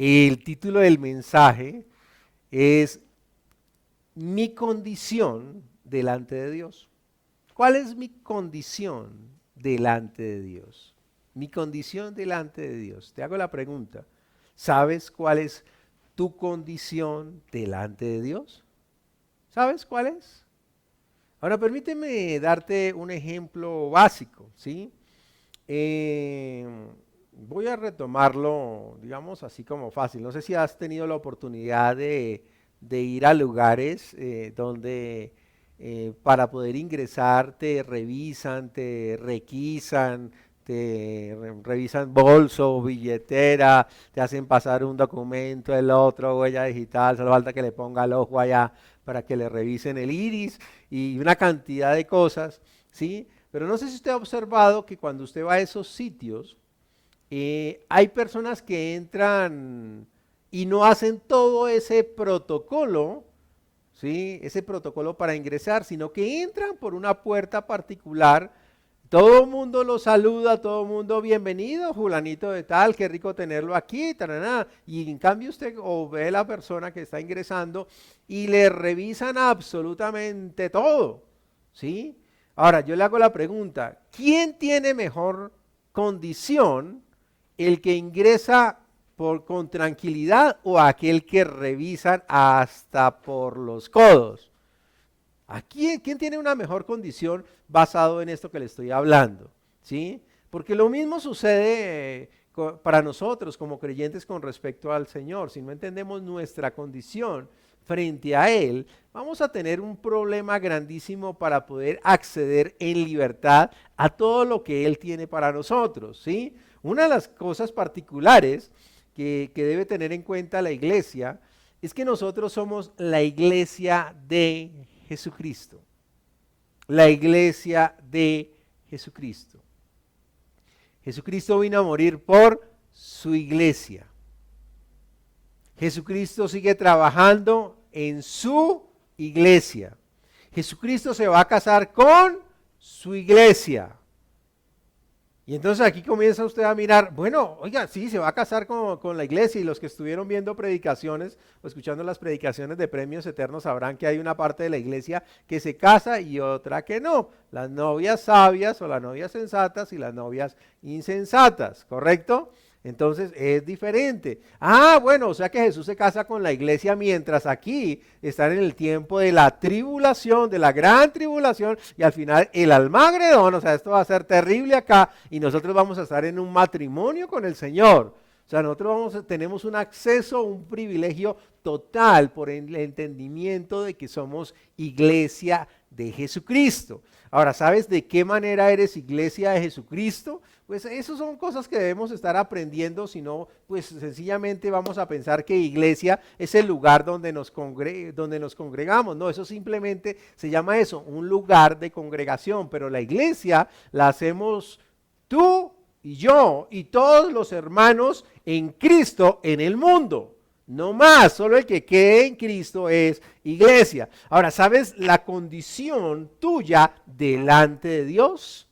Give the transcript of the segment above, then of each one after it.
El título del mensaje es Mi condición delante de Dios. ¿Cuál es mi condición delante de Dios? Mi condición delante de Dios. Te hago la pregunta. ¿Sabes cuál es tu condición delante de Dios? ¿Sabes cuál es? Ahora permíteme darte un ejemplo básico, ¿sí? Voy a retomarlo, digamos así como fácil. No sé si has tenido la oportunidad de ir a lugares donde para poder ingresar te revisan, te requisan, revisan bolso, billetera, te hacen pasar un documento, el otro, huella digital, solo falta que le ponga el ojo allá para que le revisen el iris y una cantidad de cosas, ¿sí? Pero no sé si usted ha observado que cuando usted va a esos sitios, hay personas que entran y no hacen todo ese protocolo, ¿sí? Ese protocolo para ingresar, sino que entran por una puerta particular. Todo el mundo lo saluda, todo el mundo bienvenido, fulanito de tal, qué rico tenerlo aquí, taraná. Y en cambio usted o ve a la persona que está ingresando y le revisan absolutamente todo, ¿sí? Ahora, yo le hago la pregunta, ¿quién tiene mejor condición, el que ingresa con tranquilidad o aquel que revisan hasta por los codos? ¿Quién tiene una mejor condición basado en esto que le estoy hablando? ¿Sí? Porque lo mismo sucede para nosotros como creyentes con respecto al Señor. Si no entendemos nuestra condición frente a Él, vamos a tener un problema grandísimo para poder acceder en libertad a todo lo que Él tiene para nosotros, ¿sí? Una de las cosas particulares que debe tener en cuenta la iglesia es que nosotros somos la iglesia de Jesucristo. La iglesia de Jesucristo. Jesucristo vino a morir por su iglesia. Jesucristo sigue trabajando en su iglesia. Jesucristo se va a casar con su iglesia. Y entonces aquí comienza usted a mirar, bueno, oiga, sí, se va a casar con la iglesia, y los que estuvieron viendo predicaciones o escuchando las predicaciones de Premios Eternos sabrán que hay una parte de la iglesia que se casa y otra que no. Las novias sabias o las novias sensatas y las novias insensatas, ¿correcto? Entonces es diferente. Bueno, o sea que Jesús se casa con la iglesia mientras aquí están en el tiempo de la tribulación, de la gran tribulación, y al final el Almagedón, o sea, esto va a ser terrible acá y nosotros vamos a estar en un matrimonio con el Señor. O sea, nosotros tenemos un acceso, un privilegio total por el entendimiento de que somos iglesia de Jesucristo. Ahora, ¿sabes de qué manera eres iglesia de Jesucristo? Pues esas son cosas que debemos estar aprendiendo, si no, pues sencillamente vamos a pensar que iglesia es el lugar donde nos congregamos. No, eso simplemente se llama eso, un lugar de congregación, pero la iglesia la hacemos tú y yo y todos los hermanos en Cristo en el mundo. No más, solo el que quede en Cristo es iglesia. Ahora, ¿sabes la condición tuya delante de Dios?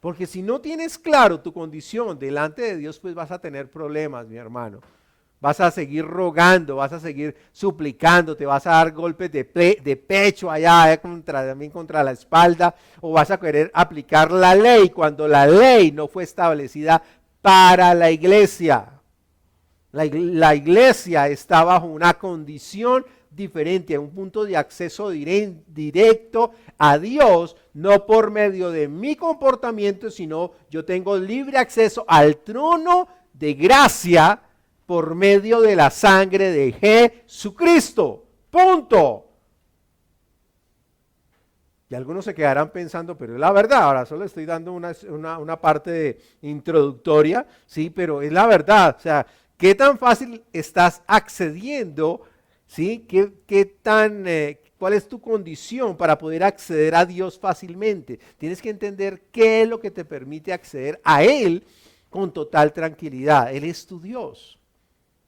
Porque si no tienes claro tu condición delante de Dios, pues vas a tener problemas, mi hermano. Vas a seguir rogando, vas a seguir suplicando, te vas a dar golpes de pecho allá también contra la espalda, o vas a querer aplicar la ley cuando la ley no fue establecida para la iglesia. La iglesia está bajo una condición diferente, un punto de acceso directo a Dios, no por medio de mi comportamiento, sino yo tengo libre acceso al trono de gracia por medio de la sangre de Jesucristo. Punto. Y algunos se quedarán pensando, pero es la verdad. Ahora solo estoy dando una parte introductoria, sí, pero es la verdad. O sea, ¿qué tan fácil estás accediendo? ¿Sí? ¿Cuál es tu condición para poder acceder a Dios fácilmente? Tienes que entender qué es lo que te permite acceder a Él con total tranquilidad. Él es tu Dios,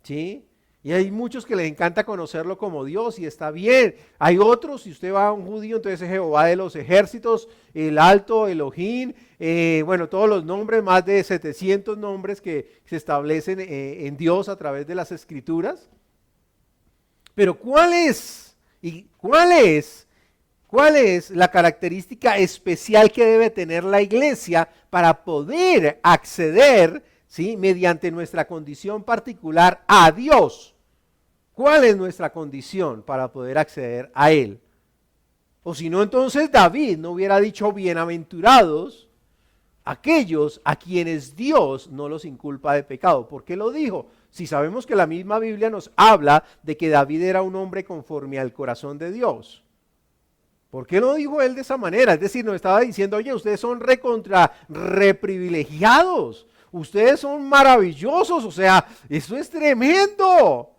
¿sí? Y hay muchos que les encanta conocerlo como Dios y está bien. Hay otros, si usted va a un judío, entonces es Jehová de los ejércitos, el Alto, Elohim, bueno, todos los nombres, más de 700 nombres que se establecen en Dios a través de las Escrituras. Pero ¿cuál es la característica especial que debe tener la iglesia para poder acceder, ¿sí?, mediante nuestra condición particular a Dios? ¿Cuál es nuestra condición para poder acceder a Él? O si no, entonces David no hubiera dicho bienaventurados aquellos a quienes Dios no los inculpa de pecado. ¿Por qué lo dijo? Si sabemos que la misma Biblia nos habla de que David era un hombre conforme al corazón de Dios. ¿Por qué lo dijo él de esa manera? Es decir, nos estaba diciendo, oye, ustedes son reprivilegiados, ustedes son maravillosos, o sea, eso es tremendo.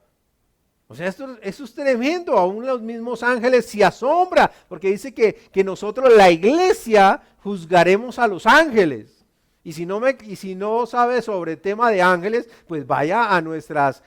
O sea, eso es tremendo, aún los mismos ángeles se asombran, porque dice que nosotros, la iglesia, juzgaremos a los ángeles. Y si no sabe sobre el tema de ángeles, pues vaya a nuestras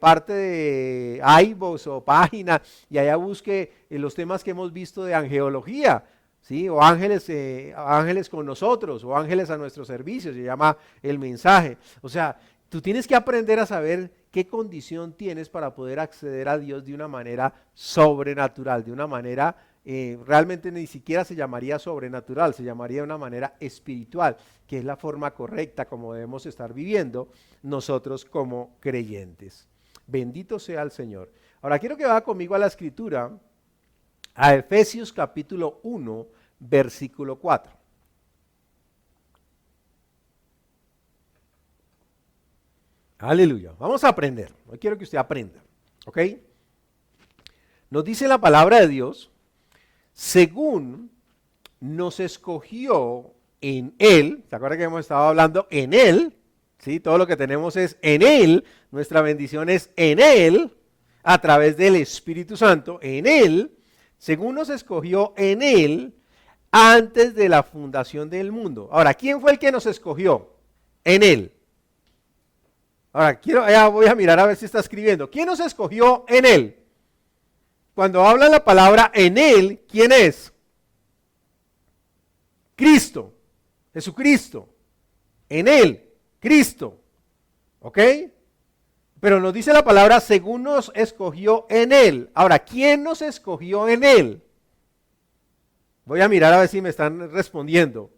parte de iVoox o página y allá busque los temas que hemos visto de angeología, ¿sí? O ángeles con nosotros, o ángeles a nuestro servicio, se llama el mensaje. O sea, tú tienes que aprender a saber qué condición tienes para poder acceder a Dios de una manera sobrenatural, de una manera realmente ni siquiera se llamaría sobrenatural, se llamaría de una manera espiritual, que es la forma correcta como debemos estar viviendo nosotros como creyentes. Bendito sea el Señor. Ahora quiero que vaya conmigo a la escritura, a Efesios capítulo 1, versículo 4. Aleluya. Vamos a aprender. Hoy quiero que usted aprenda. ¿Ok? Nos dice la palabra de Dios, según nos escogió en Él. ¿Se acuerdan que hemos estado hablando en Él? ¿Sí? Todo lo que tenemos es en Él. Nuestra bendición es en Él, a través del Espíritu Santo, en Él. Según nos escogió en Él, antes de la fundación del mundo. Ahora, ¿quién fue el que nos escogió? En Él. Ahora, ya voy a mirar a ver si está escribiendo. ¿Quién nos escogió en Él? Cuando habla la palabra en Él, ¿quién es? Cristo, Jesucristo. En Él, Cristo. ¿Ok? Pero nos dice la palabra según nos escogió en Él. Ahora, ¿quién nos escogió en Él? Voy a mirar a ver si me están respondiendo.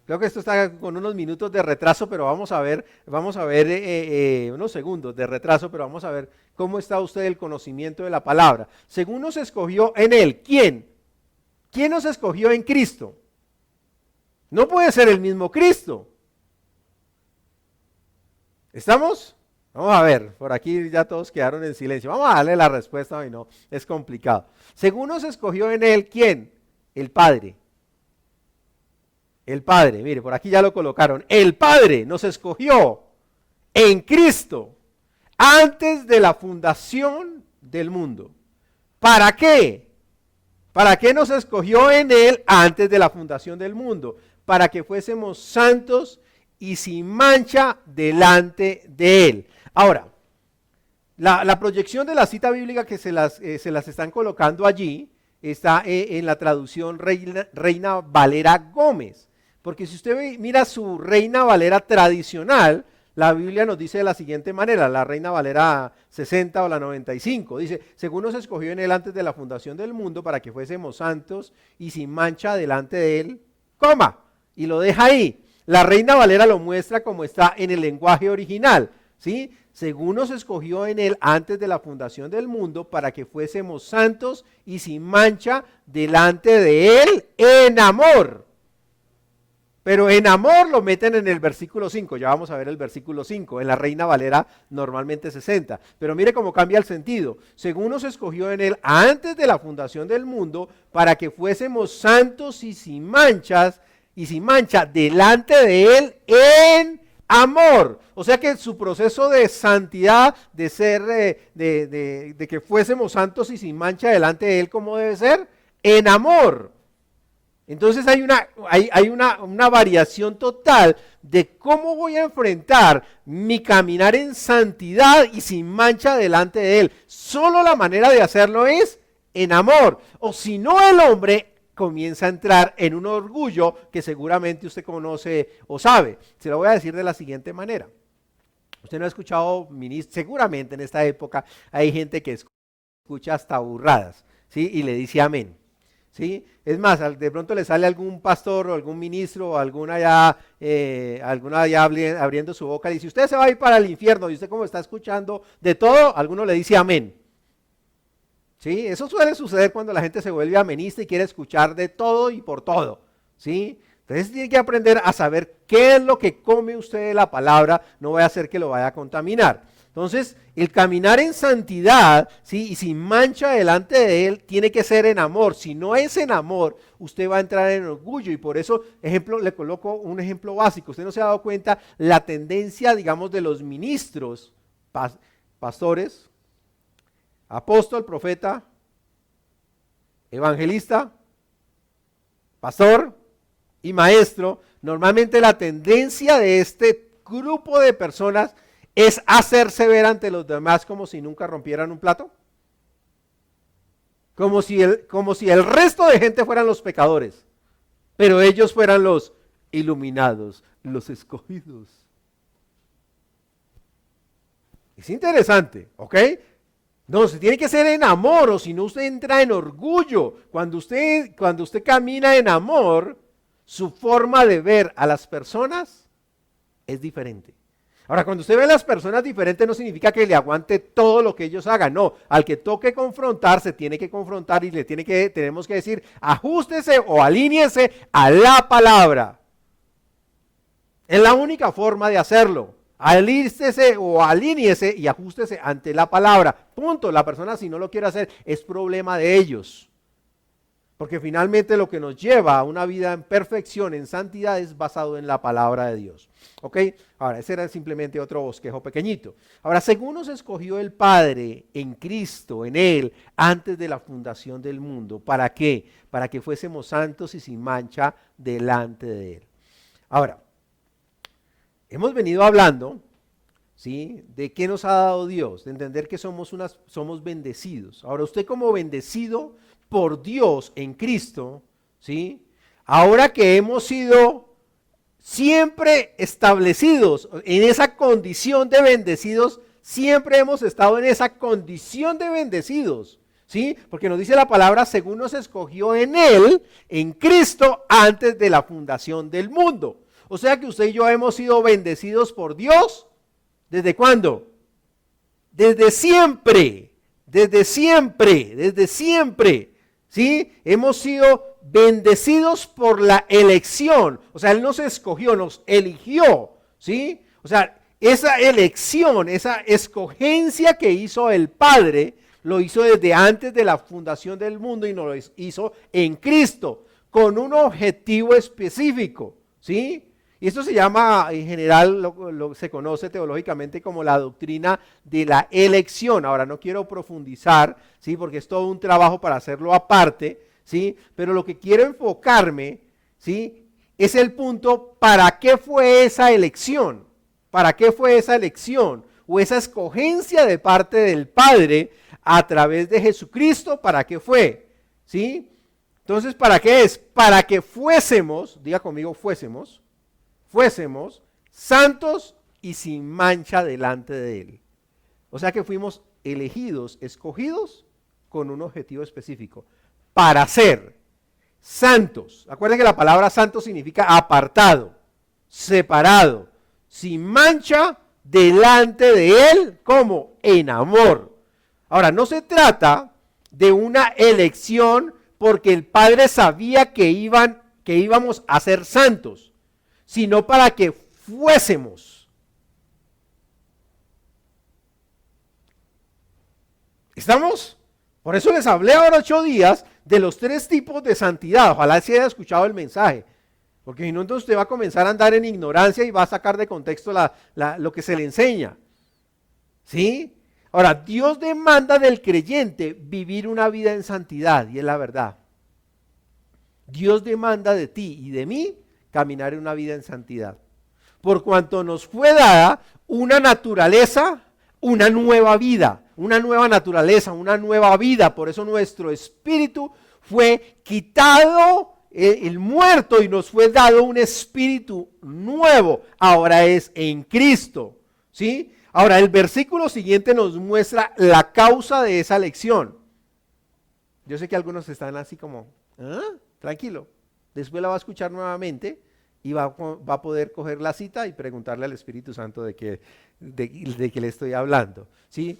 Creo que esto está con unos minutos de retraso, pero vamos a ver unos segundos de retraso, pero vamos a ver cómo está usted el conocimiento de la palabra. Según nos escogió en Él, ¿quién? ¿Quién nos escogió en Cristo? No puede ser el mismo Cristo. ¿Estamos? Vamos a ver, por aquí ya todos quedaron en silencio. Vamos a darle la respuesta, hoy no, es complicado. Según nos escogió en Él, ¿quién? El Padre. El Padre, mire, por aquí ya lo colocaron. El Padre nos escogió en Cristo antes de la fundación del mundo. ¿Para qué? ¿Para qué nos escogió en Él antes de la fundación del mundo? Para que fuésemos santos y sin mancha delante de Él. Ahora, la proyección de la cita bíblica que se las están colocando allí está en la traducción Reina Valera Gómez. Porque si usted mira su Reina Valera tradicional, la Biblia nos dice de la siguiente manera, la Reina Valera 60 o la 95, dice, según nos escogió en Él antes de la fundación del mundo para que fuésemos santos y sin mancha delante de Él, coma, y lo deja ahí. La Reina Valera lo muestra como está en el lenguaje original, ¿sí? Según nos escogió en Él antes de la fundación del mundo para que fuésemos santos y sin mancha delante de Él en amor. Pero en amor lo meten en el versículo 5, ya vamos a ver el versículo 5, en la Reina Valera normalmente 60, pero mire cómo cambia el sentido. Según nos escogió en Él antes de la fundación del mundo para que fuésemos santos y sin mancha delante de Él en amor. O sea que su proceso de santidad, de ser, de que fuésemos santos y sin mancha delante de Él, ¿cómo debe ser? En amor. Entonces hay una variación total de cómo voy a enfrentar mi caminar en santidad y sin mancha delante de Él. Solo la manera de hacerlo es en amor. O si no, el hombre comienza a entrar en un orgullo que seguramente usted conoce o sabe. Se lo voy a decir de la siguiente manera. Usted no ha escuchado, seguramente en esta época hay gente que escucha hasta burradas, ¿sí? Y le dice amén. ¿Sí? Es más, de pronto le sale algún pastor o algún ministro o alguna ya abriendo su boca y dice, usted se va a ir para el infierno, y usted como está escuchando de todo, alguno le dice amén. ¿Sí? Eso suele suceder cuando la gente se vuelve amenista y quiere escuchar de todo y por todo. ¿Sí? Entonces tiene que aprender a saber qué es lo que come usted de la palabra, no vaya a ser que lo vaya a contaminar. Entonces, el caminar en santidad, ¿sí? Y sin mancha delante de Él, tiene que ser en amor. Si no es en amor, usted va a entrar en orgullo. Y por eso, le coloco un ejemplo básico. Usted no se ha dado cuenta la tendencia, digamos, de los ministros, pastores, apóstol, profeta, evangelista, pastor y maestro. Normalmente la tendencia de este grupo de personas es hacerse ver ante los demás como si nunca rompieran un plato. Como si el resto de gente fueran los pecadores, pero ellos fueran los iluminados, los escogidos. Es interesante, ¿ok? No, se tiene que ser en amor, o si no usted entra en orgullo. Cuando usted camina en amor, su forma de ver a las personas es diferente. Ahora, cuando usted ve a las personas diferentes no significa que le aguante todo lo que ellos hagan, no. Al que toque confrontar, se tiene que confrontar y tenemos que decir, ajústese o alíñese a la palabra. Es la única forma de hacerlo. Alístese o alíñese y ajústese ante la palabra. Punto. La persona, si no lo quiere hacer, es problema de ellos. Porque finalmente lo que nos lleva a una vida en perfección, en santidad, es basado en la palabra de Dios. ¿Ok? Ahora, ese era simplemente otro bosquejo pequeñito. Ahora, según nos escogió el Padre en Cristo, en Él, antes de la fundación del mundo. ¿Para qué? Para que fuésemos santos y sin mancha delante de Él. Ahora, hemos venido hablando, ¿sí?, de qué nos ha dado Dios, de entender que somos bendecidos. Ahora, usted como bendecido por Dios en Cristo, ¿sí? Ahora que hemos sido siempre establecidos en esa condición de bendecidos, siempre hemos estado en esa condición de bendecidos, ¿sí? Porque nos dice la palabra, según nos escogió en Él, en Cristo, antes de la fundación del mundo. O sea que usted y yo hemos sido bendecidos por Dios, ¿desde cuándo? Desde siempre, desde siempre, desde siempre. ¿Sí? Hemos sido bendecidos por la elección. O sea, Él nos escogió, nos eligió. ¿Sí? O sea, esa elección, esa escogencia que hizo el Padre, lo hizo desde antes de la fundación del mundo y nos lo hizo en Cristo, con un objetivo específico. ¿Sí? Y esto se llama, en general, se conoce teológicamente como la doctrina de la elección. Ahora, no quiero profundizar, ¿sí?, porque es todo un trabajo para hacerlo aparte, ¿sí? Pero lo que quiero enfocarme, ¿sí?, es el punto, ¿para qué fue esa elección? ¿Para qué fue esa elección? O esa escogencia de parte del Padre a través de Jesucristo, ¿para qué fue? ¿Sí? Entonces, ¿para qué es? Para que fuésemos, diga conmigo, fuésemos santos y sin mancha delante de Él. O sea que fuimos elegidos, escogidos con un objetivo específico, para ser santos. Acuérdense que la palabra santo significa apartado, separado, sin mancha delante de Él, como en amor. Ahora, no se trata de una elección porque el Padre sabía que íbamos a ser santos, sino para que fuésemos. ¿Estamos? Por eso les hablé ahora 8 días de los 3 tipos de santidad. Ojalá se haya escuchado el mensaje. Porque si no, entonces usted va a comenzar a andar en ignorancia y va a sacar de contexto lo que se le enseña. ¿Sí? Ahora, Dios demanda del creyente vivir una vida en santidad, y es la verdad. Dios demanda de ti y de mí caminar en una vida en santidad. Por cuanto nos fue dada una naturaleza, una nueva vida, una nueva naturaleza, una nueva vida. Por eso nuestro espíritu fue quitado, el muerto, y nos fue dado un espíritu nuevo. Ahora es en Cristo, ¿sí? Ahora el versículo siguiente nos muestra la causa de esa elección. Yo sé que algunos están así como, ¿ah? Tranquilo. Después la va a escuchar nuevamente y va a poder coger la cita y preguntarle al Espíritu Santo de qué le estoy hablando, ¿sí?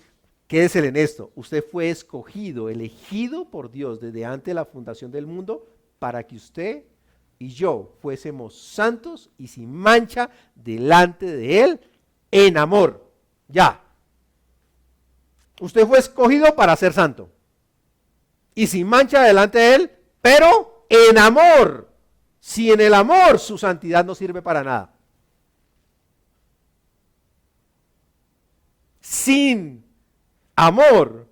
Quédese en esto. Usted fue escogido, elegido por Dios desde antes de la fundación del mundo para que usted y yo fuésemos santos y sin mancha delante de Él en amor. Ya. Usted fue escogido para ser santo y sin mancha delante de Él, pero en amor. Si en el amor su santidad no sirve para nada. Sin amor,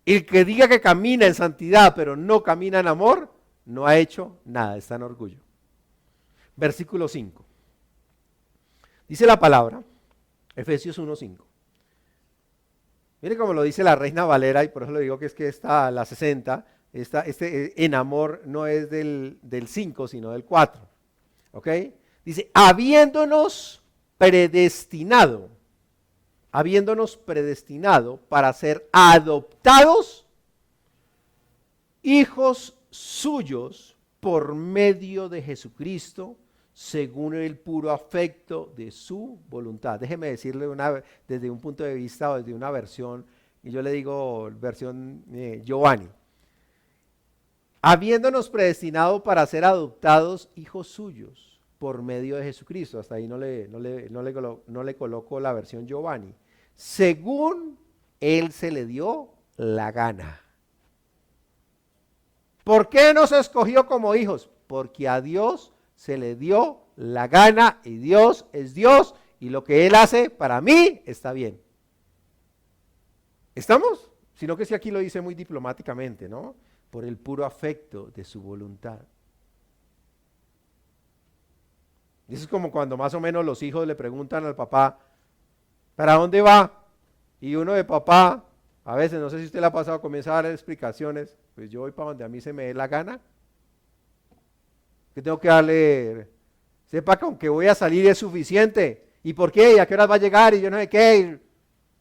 el que diga que camina en santidad pero no camina en amor, no ha hecho nada, está en orgullo. Versículo 5. Dice la palabra, Efesios 1:5. Mire cómo lo dice la Reina Valera, y por eso le digo que es que está la 60. En amor no es del 5, sino del 4. ¿Ok? Dice, habiéndonos predestinado para ser adoptados hijos suyos por medio de Jesucristo, según el puro afecto de su voluntad. Déjeme decirle desde un punto de vista o desde una versión, y yo le digo versión Giovanni. Habiéndonos predestinado para ser adoptados hijos suyos por medio de Jesucristo. Hasta ahí no le coloco la versión Giovanni. Según Él se le dio la gana. ¿Por qué nos escogió como hijos? Porque a Dios se le dio la gana y Dios es Dios y lo que Él hace para mí está bien. ¿Estamos? Sino que si aquí lo dice muy diplomáticamente, ¿no? Por el puro afecto de su voluntad. Y eso es como cuando más o menos los hijos le preguntan al papá, ¿para dónde va? Y uno de papá, a veces, no sé si usted le ha pasado, comienza a dar explicaciones, pues yo voy para donde a mí se me dé la gana. Que tengo que darle, sepa que aunque voy a salir es suficiente. ¿Y por qué? ¿Y a qué horas va a llegar? Y yo no sé qué.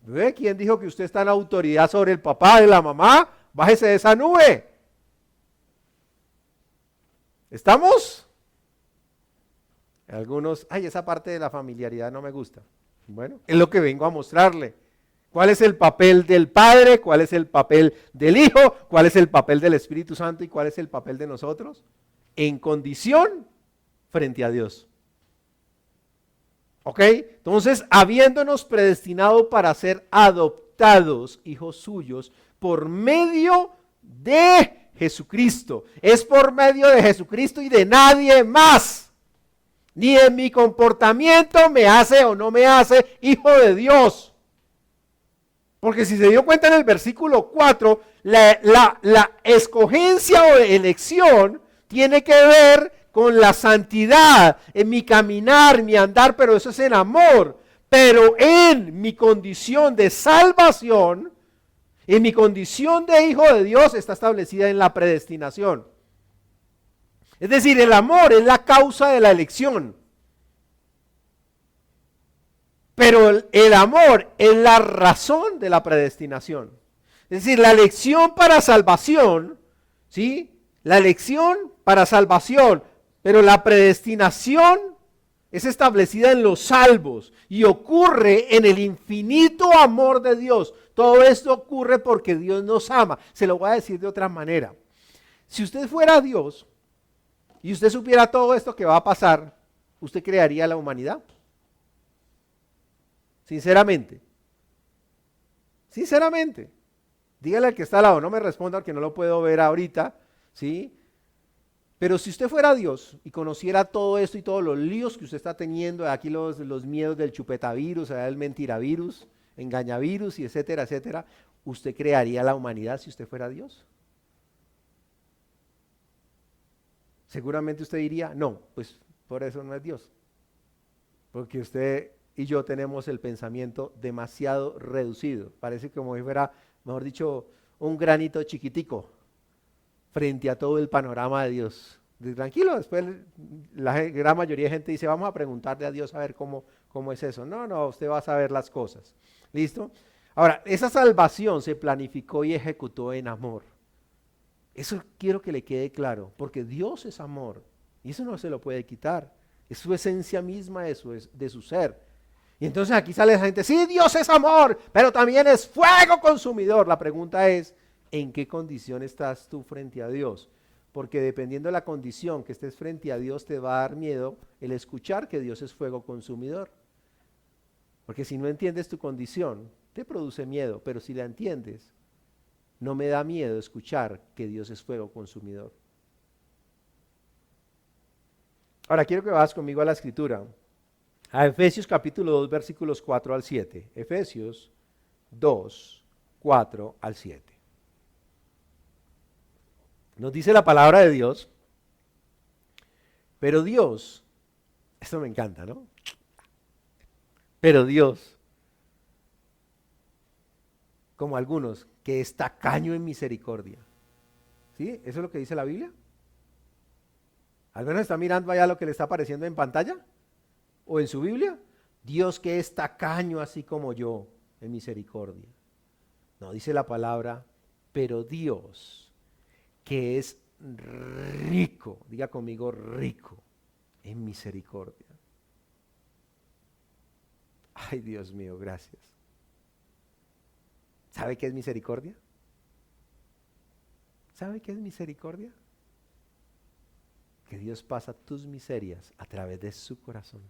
¿Ve? ¿Quién dijo que usted está en autoridad sobre el papá, de la mamá? Bájese de esa nube. ¿Estamos? Algunos, esa parte de la familiaridad no me gusta. Bueno, es lo que vengo a mostrarle. ¿Cuál es el papel del Padre? ¿Cuál es el papel del Hijo? ¿Cuál es el papel del Espíritu Santo? ¿Y cuál es el papel de nosotros? En condición frente a Dios. ¿Ok? Entonces, habiéndonos predestinado para ser adoptados hijos suyos por medio de Jesucristo. Es por medio de Jesucristo y de nadie más. Ni en mi comportamiento me hace o no me hace hijo de Dios. Porque si se dio cuenta en el versículo 4, la escogencia o elección tiene que ver con la santidad, en mi caminar, mi andar, pero eso es en amor. Pero en mi condición de salvación, en mi condición de hijo de Dios, está establecida en la predestinación. Es decir, el amor es la causa de la elección. Pero el amor es la razón de la predestinación. Es decir, la elección para salvación, ¿sí? La elección para salvación, pero la predestinación es establecida en los salvos y ocurre en el infinito amor de Dios. Todo esto ocurre porque Dios nos ama. Se lo voy a decir de otra manera. Si usted fuera Dios y usted supiera todo esto que va a pasar, ¿usted crearía la humanidad? Sinceramente. Sinceramente. Dígale al que está al lado, no me responda al que no lo puedo ver ahorita, ¿sí? Pero si usted fuera Dios y conociera todo esto y todos los líos que usted está teniendo, aquí los miedos del chupetavirus, del mentiravirus, engañavirus y etcétera, etcétera, ¿usted crearía la humanidad si usted fuera Dios? Seguramente usted diría, no, pues por eso no es Dios. Porque usted y yo tenemos el pensamiento demasiado reducido. Parece como si fuera, mejor dicho, un granito chiquitico frente a todo el panorama de Dios. Tranquilo, después la gran mayoría de gente dice, vamos a preguntarle a Dios a ver cómo es eso. No, usted va a saber las cosas. ¿Listo? Ahora, esa salvación se planificó y ejecutó en amor. Eso quiero que le quede claro, porque Dios es amor y eso no se lo puede quitar. Es su esencia misma de su ser. Y entonces aquí sale la gente, sí, Dios es amor, pero también es fuego consumidor. La pregunta es, ¿en qué condición estás tú frente a Dios? Porque dependiendo de la condición que estés frente a Dios, te va a dar miedo el escuchar que Dios es fuego consumidor. Porque si no entiendes tu condición, te produce miedo, pero si la entiendes, no me da miedo escuchar que Dios es fuego consumidor. Ahora quiero que vas conmigo a la escritura, a Efesios capítulo 2, versículos 4 al 7. Efesios 2, 4 al 7. Nos dice la palabra de Dios, pero Dios, esto me encanta, ¿no? Pero Dios, como algunos, que es tacaño en misericordia. ¿Sí? ¿Eso es lo que dice la Biblia? ¿Al menos está mirando allá lo que le está apareciendo en pantalla? ¿O en su Biblia? Dios que es tacaño así como yo en misericordia. No, dice la palabra, pero Dios que es rico, diga conmigo rico en misericordia. Ay, Dios mío, gracias. ¿Sabe qué es misericordia? ¿Sabe qué es misericordia? Que Dios pasa tus miserias a través de su corazón.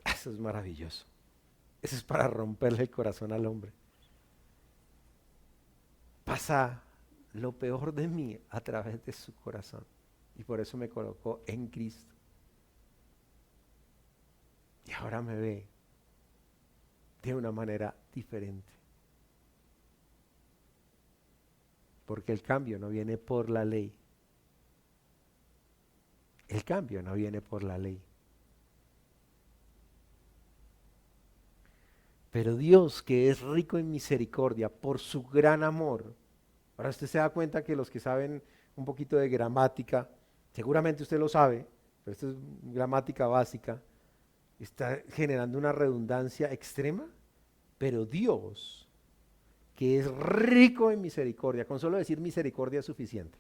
Eso es maravilloso. Eso es para romperle el corazón al hombre. Pasa lo peor de mí a través de su corazón. Y por eso me colocó en Cristo. Y ahora me ve de una manera diferente. Porque el cambio no viene por la ley. El cambio no viene por la ley. Pero Dios, que es rico en misericordia, por su gran amor. Ahora usted se da cuenta que los que saben un poquito de gramática, seguramente usted lo sabe, pero esto es gramática básica, está generando una redundancia extrema. Pero Dios, que es rico en misericordia, con solo decir misericordia es suficiente.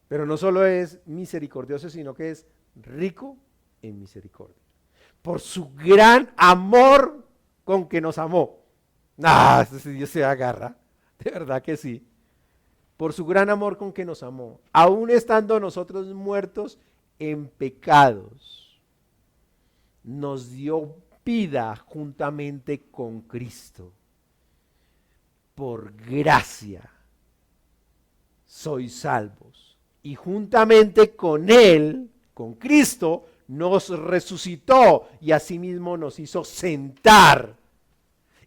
Pero no solo es misericordioso, sino que es rico en misericordia. Por su gran amor con que nos amó. Esto sí Dios se agarra, de verdad que sí. Por su gran amor con que nos amó, aún estando nosotros muertos en pecados, nos dio vida juntamente con Cristo. Por gracia sois salvos. Y juntamente con Él, con Cristo, nos resucitó y asimismo nos hizo sentar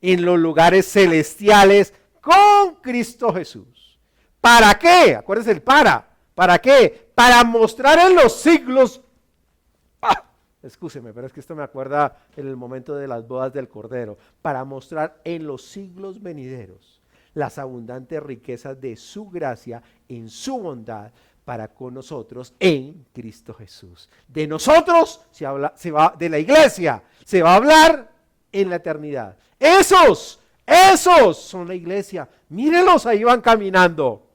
en los lugares celestiales con Cristo Jesús. ¿Para qué? Acuérdense el para. ¿Para qué? Para mostrar en los siglos. Excúseme, pero es que esto me acuerda en el momento de las bodas del Cordero. Para mostrar en los siglos venideros las abundantes riquezas de su gracia en su bondad para con nosotros en Cristo Jesús. De nosotros se va de la iglesia, se va a hablar en la eternidad. Esos son la iglesia. Mírenlos, ahí van caminando.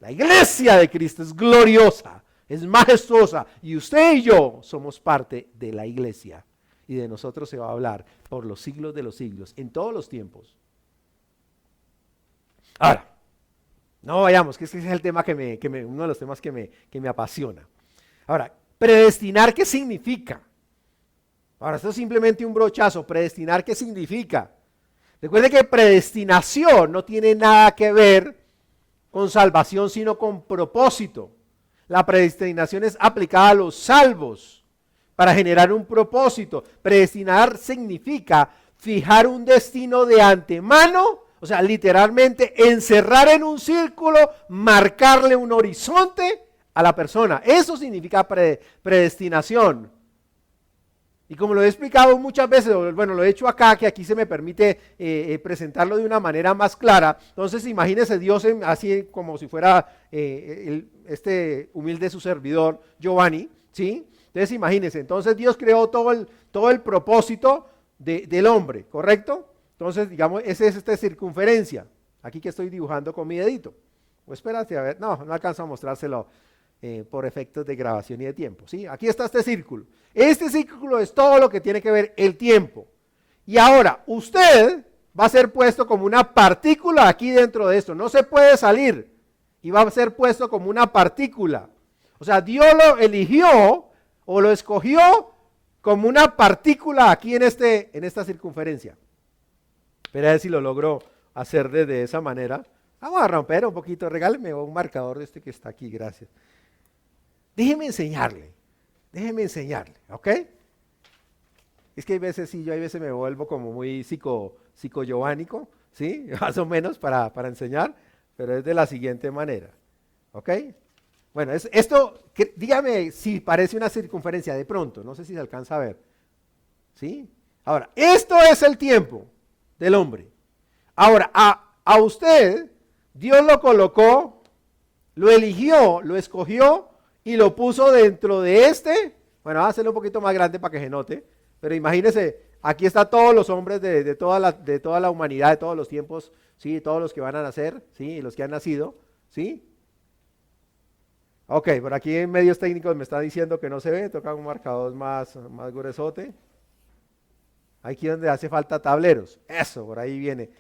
La iglesia de Cristo es gloriosa, es majestuosa, y usted y yo somos parte de la iglesia. Y de nosotros se va a hablar por los siglos de los siglos, en todos los tiempos. Ahora, no vayamos, que ese es el tema uno de los temas que me apasiona. Ahora, predestinar, ¿qué significa? Ahora, esto es simplemente un brochazo. Predestinar, ¿qué significa? Recuerde que predestinación no tiene nada que ver con salvación, sino con propósito. La predestinación es aplicada a los salvos para generar un propósito. Predestinar significa fijar un destino de antemano, o sea, literalmente encerrar en un círculo, marcarle un horizonte a la persona. Eso significa predestinación. Y como lo he explicado muchas veces, bueno, lo he hecho acá, que aquí se me permite presentarlo de una manera más clara. Entonces, imagínese Dios así como si fuera este humilde su servidor, Giovanni, ¿sí? Entonces, imagínense, entonces Dios creó todo el propósito del hombre, ¿correcto? Entonces, digamos, esa es esta circunferencia, aquí que estoy dibujando con mi dedito. O espérate, a ver, no alcanzo a mostrárselo por efectos de grabación y de tiempo, ¿sí? Aquí está este círculo. Este círculo es todo lo que tiene que ver el tiempo. Y ahora, usted va a ser puesto como una partícula aquí dentro de esto, no se puede salir, y va a ser puesto como una partícula. O sea, Dios lo eligió o lo escogió como una partícula aquí en esta circunferencia. Espera a ver si lo logro hacer de esa manera. Vamos a romper un poquito, regáleme un marcador de este que está aquí, gracias. Déjeme enseñarle, ¿ok? Es que hay veces me vuelvo como muy psico-giovannico, ¿sí? Más o menos para enseñar, pero es de la siguiente manera, ¿ok? Bueno, dígame si parece una circunferencia de pronto, no sé si se alcanza a ver, ¿sí? Ahora, esto es el tiempo del hombre. Ahora, a usted, Dios lo colocó, lo eligió, lo escogió y lo puso dentro de bueno, voy a hacerlo un poquito más grande para que se note, pero imagínese, aquí están todos los hombres de toda la humanidad, de todos los tiempos, ¿sí? Todos los que van a nacer, ¿sí? Y los que han nacido, ¿sí? Ok, por aquí en medios técnicos me está diciendo que no se ve, toca un marcador más gruesote. Aquí donde hace falta tableros, eso, por ahí viene.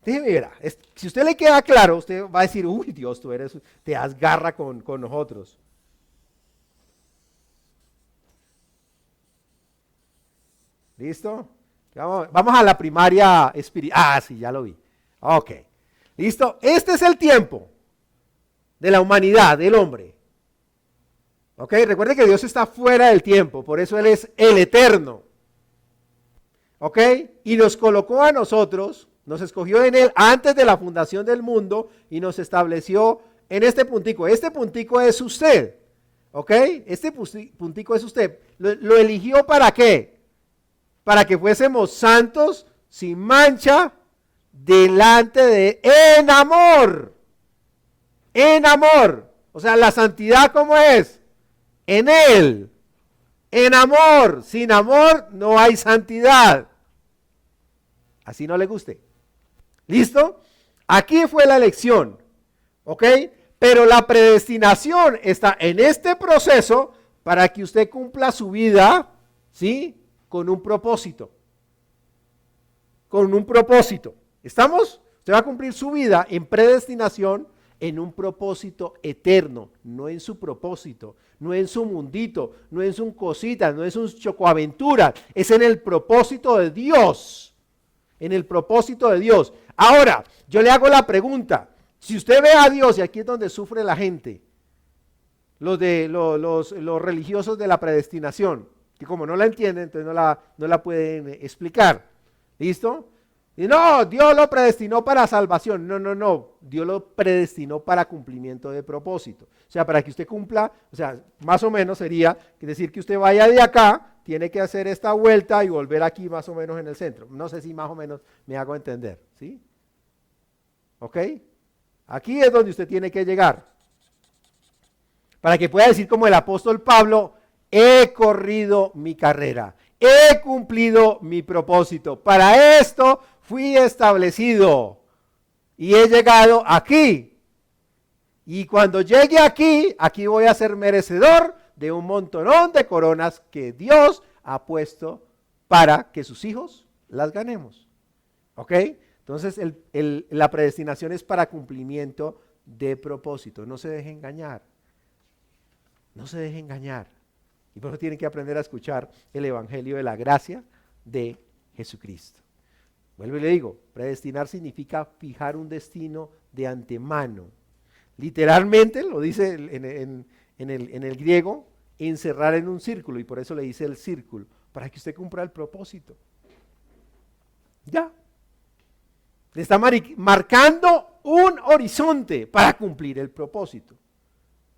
Déjeme ver, si a usted le queda claro, usted va a decir, uy Dios, te das garra con nosotros. ¿Listo? Vamos a la primaria espiritual. Sí, ya lo vi. Ok. ¿Listo? Este es el tiempo de la humanidad, del hombre. ¿Ok? Recuerde que Dios está fuera del tiempo, por eso Él es el eterno. ¿Ok? Y nos colocó a nosotros, nos escogió en Él antes de la fundación del mundo y nos estableció en este puntico. Este puntico es usted. ¿Ok? Este puntico es usted. ¿Lo eligió para qué? Para que fuésemos santos, sin mancha, delante de en amor. En amor. O sea, la santidad, ¿cómo es? En Él. En amor. Sin amor no hay santidad. Así no le guste. ¿Listo? Aquí fue la elección. ¿Ok? Pero la predestinación está en este proceso para que usted cumpla su vida, ¿sí? Con un propósito. Con un propósito. ¿Estamos? Usted va a cumplir su vida en predestinación en un propósito eterno, no en su propósito, no en su mundito, no en sus cositas, no en sus chocoaventuras, es en el propósito de Dios. En el propósito de Dios. Ahora, yo le hago la pregunta, si usted ve a Dios, y aquí es donde sufre la gente, los religiosos de la predestinación, que como no la entienden, entonces no la pueden explicar. ¿Listo? Y no, Dios lo predestinó para salvación. No. Dios lo predestinó para cumplimiento de propósito. O sea, para que usted cumpla, o sea, más o menos sería decir que usted vaya de acá, tiene que hacer esta vuelta y volver aquí más o menos en el centro. No sé si más o menos me hago entender, ¿sí? ¿Ok? Aquí es donde usted tiene que llegar. Para que pueda decir como el apóstol Pablo, he corrido mi carrera, he cumplido mi propósito, para esto fui establecido y he llegado aquí. Y cuando llegue aquí, aquí voy a ser merecedor de un montonón de coronas que Dios ha puesto para que sus hijos las ganemos. ¿Ok? Entonces la predestinación es para cumplimiento de propósito. No se deje engañar. No se deje engañar. Y por eso tienen que aprender a escuchar el evangelio de la gracia de Jesucristo. Vuelvo y le digo, predestinar significa fijar un destino de antemano. Literalmente, lo dice en el griego, encerrar en un círculo, y por eso le dice el círculo, para que usted cumpla el propósito. Ya. Le está marcando un horizonte para cumplir el propósito.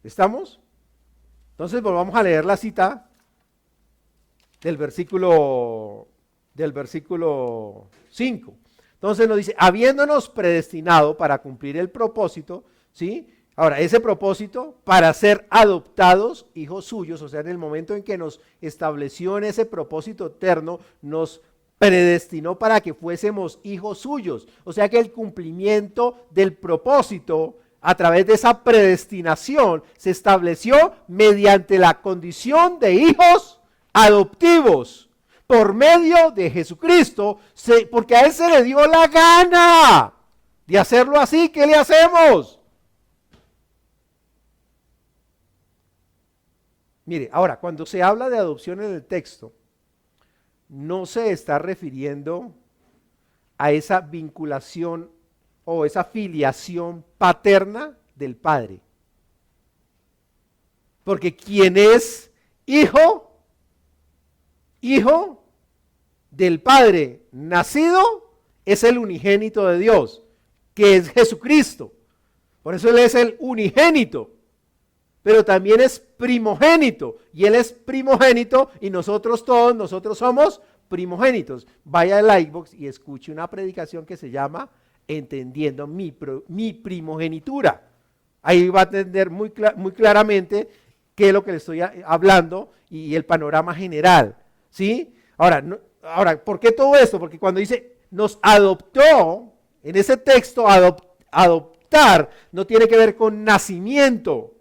¿Estamos? Entonces volvamos a leer la cita del versículo 5. Entonces nos dice, habiéndonos predestinado para cumplir el propósito, ¿sí? Ahora, ese propósito para ser adoptados hijos suyos, o sea, en el momento en que nos estableció en ese propósito eterno, nos predestinó para que fuésemos hijos suyos. O sea que el cumplimiento del propósito a través de esa predestinación se estableció mediante la condición de hijos adoptivos por medio de Jesucristo, porque a Él se le dio la gana de hacerlo así. ¿Qué le hacemos? Mire, ahora, cuando se habla de adopción en el texto, no se está refiriendo a esa vinculación o esa filiación paterna del padre. Porque quien es hijo del Padre nacido, es el unigénito de Dios, que es Jesucristo. Por eso Él es el unigénito, pero también es primogénito, y Él es primogénito, y nosotros somos primogénitos. Vaya al iVoox y escuche una predicación que se llama Entendiendo mi primogenitura. Ahí va a entender muy claramente qué es lo que le estoy hablando y el panorama general, ¿sí? Ahora, ¿por qué todo esto? Porque cuando dice nos adoptó, en ese texto adoptar no tiene que ver con nacimiento,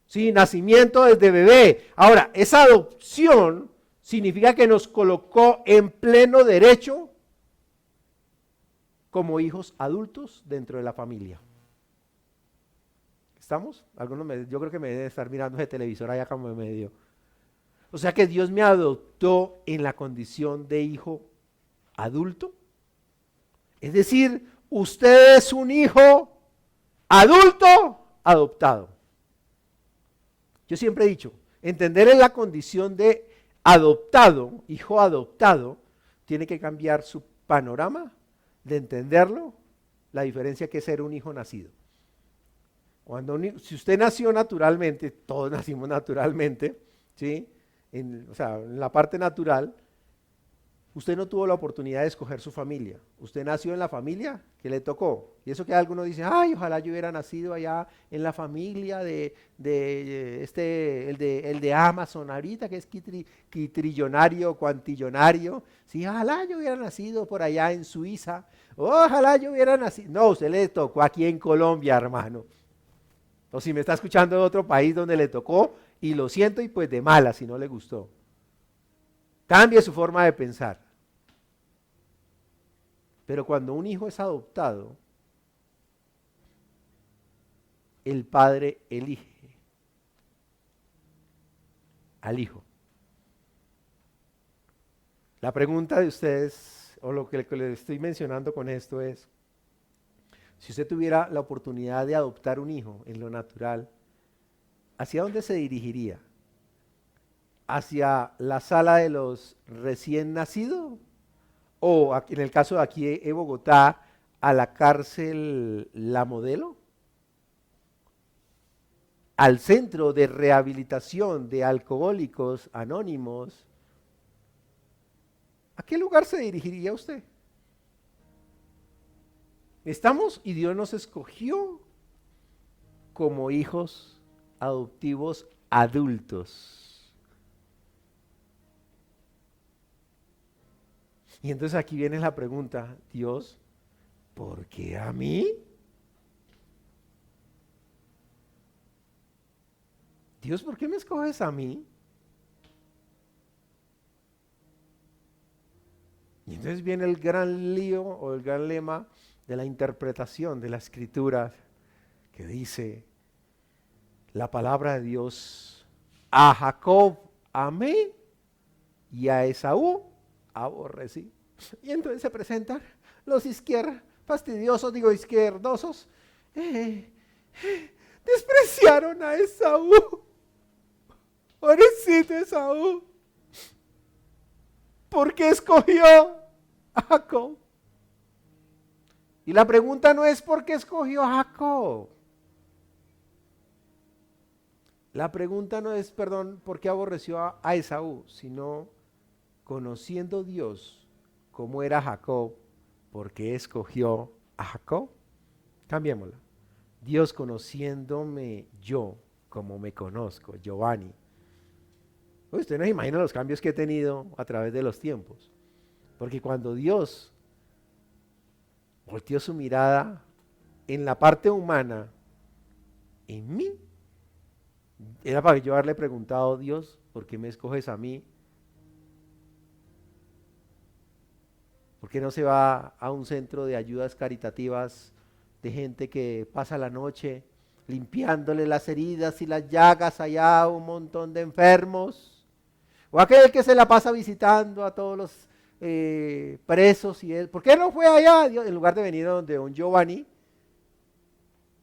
¿sí? Nacimiento desde bebé. Ahora, esa adopción significa que nos colocó en pleno derecho como hijos adultos dentro de la familia. ¿Estamos? Yo creo que me debe estar mirando ese televisor allá como en medio. O sea que Dios me adoptó en la condición de hijo adulto. Es decir, usted es un hijo adulto adoptado. Yo siempre he dicho, entender en la condición de adoptado, hijo adoptado, tiene que cambiar su panorama de entenderlo, la diferencia que es ser un hijo nacido. Si usted nació naturalmente, todos nacimos naturalmente, ¿sí? En la parte natural, usted no tuvo la oportunidad de escoger su familia. Usted nació en la familia que le tocó. Y eso que algunos dicen, ay, ojalá yo hubiera nacido allá en la familia el de Amazon ahorita, que es quitrillonario, cuantillonario. Sí, ojalá yo hubiera nacido por allá en Suiza. Ojalá yo hubiera nacido. No, usted le tocó aquí en Colombia, hermano. O si me está escuchando de otro país donde le tocó, y lo siento, y pues de mala, si no le gustó. Cambie su forma de pensar. Pero cuando un hijo es adoptado, el padre elige al hijo. La pregunta de ustedes, o lo que les estoy mencionando con esto es, si usted tuviera la oportunidad de adoptar un hijo en lo natural, ¿hacia dónde se dirigiría? ¿Hacia la sala de los recién nacidos? O en el caso de aquí en Bogotá, a la cárcel La Modelo, al centro de rehabilitación de alcohólicos anónimos. ¿A qué lugar se dirigiría usted? Estamos y Dios nos escogió como hijos adoptivos adultos. Y entonces aquí viene la pregunta, Dios, ¿por qué a mí? Dios, ¿por qué me escoges a mí? Y entonces viene el gran lío o el gran lema de la interpretación de la escritura que dice, la palabra de Dios, a Jacob amé y a Esaú aborrecí. Y entonces se presentan los izquierdosos, despreciaron a Esaú. Pobrecito Esaú. ¿Por qué escogió a Jacob. Y la pregunta no es por qué escogió a Jacob. La pregunta no es, perdón, por qué aborreció a Esaú, sino conociendo Dios cómo era Jacob, ¿por qué escogió a Jacob? Cambiémosla. Dios conociéndome yo como me conozco, Giovanni. Usted no se imagina los cambios que he tenido a través de los tiempos. Porque cuando Dios volteó su mirada en la parte humana, en mí, era para yo haberle preguntado, Dios, ¿por qué me escoges a mí? ¿Por qué no se va a un centro de ayudas caritativas de gente que pasa la noche limpiándole las heridas y las llagas allá a un montón de enfermos? O aquel que se la pasa visitando a todos los presos y él. ¿Por qué no fue allá? Dios, en lugar de venir donde un Giovanni,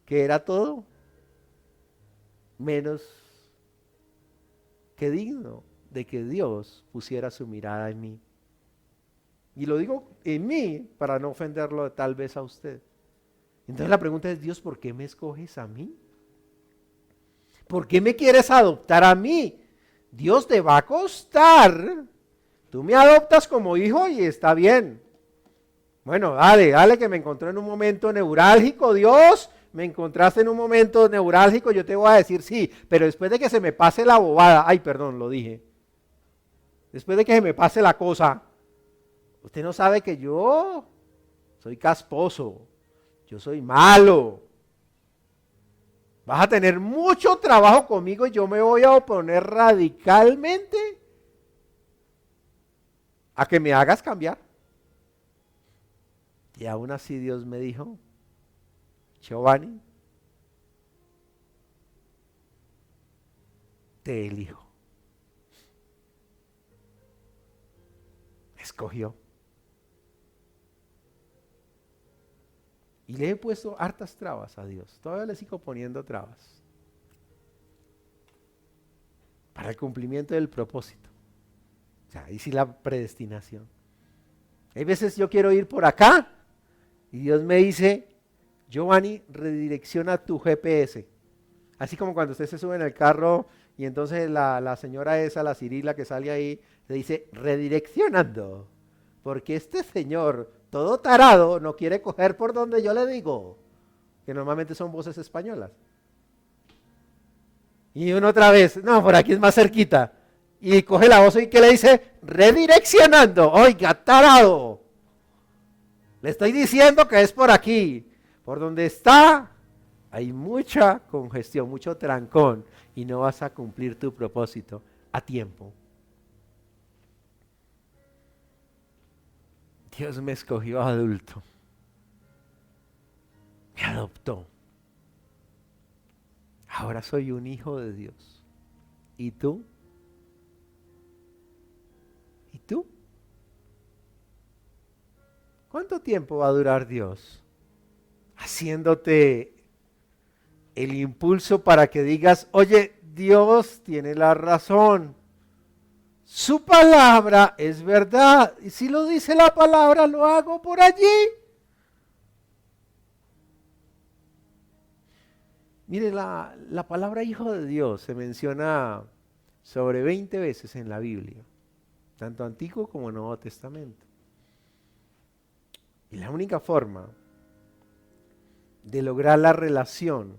que era todo menos que digno de que Dios pusiera su mirada en mí. Y lo digo en mí para no ofenderlo tal vez a usted. Entonces la pregunta es, Dios, ¿por qué me escoges a mí? ¿Por qué me quieres adoptar a mí? Dios, te va a costar. Tú me adoptas como hijo y está bien. Bueno, dale que me encontré en un momento neurálgico, Dios. Me encontraste en un momento neurálgico, yo te voy a decir sí, pero después de que se me pase la bobada, ay, perdón, lo dije. Después de que se me pase la cosa, usted no sabe que yo soy casposo, yo soy malo. Vas a tener mucho trabajo conmigo y yo me voy a oponer radicalmente a que me hagas cambiar. Y aún así Dios me dijo, Giovanni, te elijo. Me escogió. Y le he puesto hartas trabas a Dios. Todavía le sigo poniendo trabas. Para el cumplimiento del propósito. O sea, ahí sí la predestinación. Hay veces yo quiero ir por acá y Dios me dice, Giovanni, redirecciona tu GPS. Así como cuando usted se sube en el carro y entonces la señora esa, la Cirila que sale ahí, le dice, redireccionando. Porque este señor, todo tarado, no quiere coger por donde yo le digo. Que normalmente son voces españolas. Y uno otra vez, no, por aquí es más cerquita. Y coge la voz y que le dice, redireccionando. Oiga, tarado. Le estoy diciendo que es por aquí. Por donde está, hay mucha congestión, mucho trancón. Y no vas a cumplir tu propósito a tiempo. Dios me escogió adulto. Me adoptó. Ahora soy un hijo de Dios. ¿Y tú? ¿Y tú? ¿Cuánto tiempo va a durar Dios haciéndote el impulso para que digas, oye, Dios tiene la razón? Su palabra es verdad. Y si lo dice la palabra, lo hago por allí. Mire, la palabra hijo de Dios se menciona sobre 20 veces en la Biblia, tanto Antiguo como Nuevo Testamento. Y la única forma de lograr la relación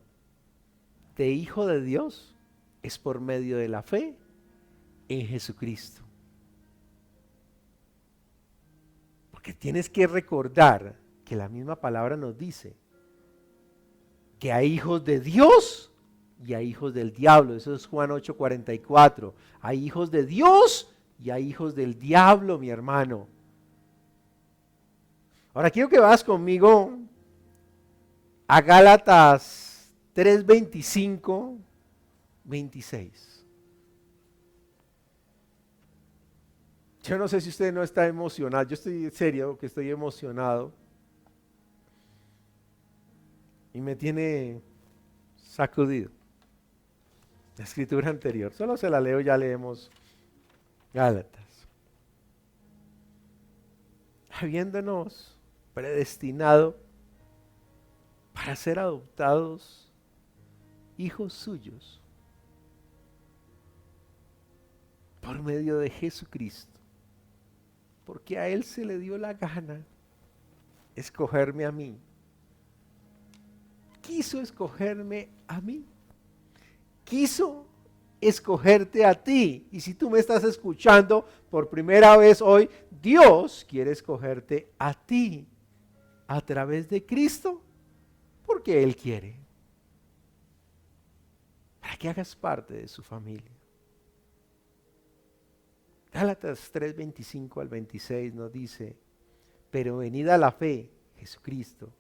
de hijo de Dios es por medio de la fe en Jesucristo. Porque tienes que recordar que la misma palabra nos dice que hay hijos de Dios y hay hijos del diablo. Eso es Juan 8:44. Hay hijos de Dios y hay hijos del diablo, mi hermano. Ahora quiero que vas conmigo a Gálatas 3:25, 26. Yo no sé si usted no está emocionado. Yo estoy serio que estoy emocionado. Y me tiene sacudido. La escritura anterior. Solo se la leo, ya leemos Gálatas. habiéndonos predestinado para ser adoptados hijos suyos por medio de Jesucristo, porque a Él se le dio la gana escogerme a mí. Quiso escogerme a mí. Quiso escogerte a ti. Y si tú me estás escuchando por primera vez hoy, Dios quiere escogerte a ti a través de Cristo, porque Él quiere, para que hagas parte de su familia. Gálatas 3:25 al 26 nos dice: pero venida la fe, Jesucristo,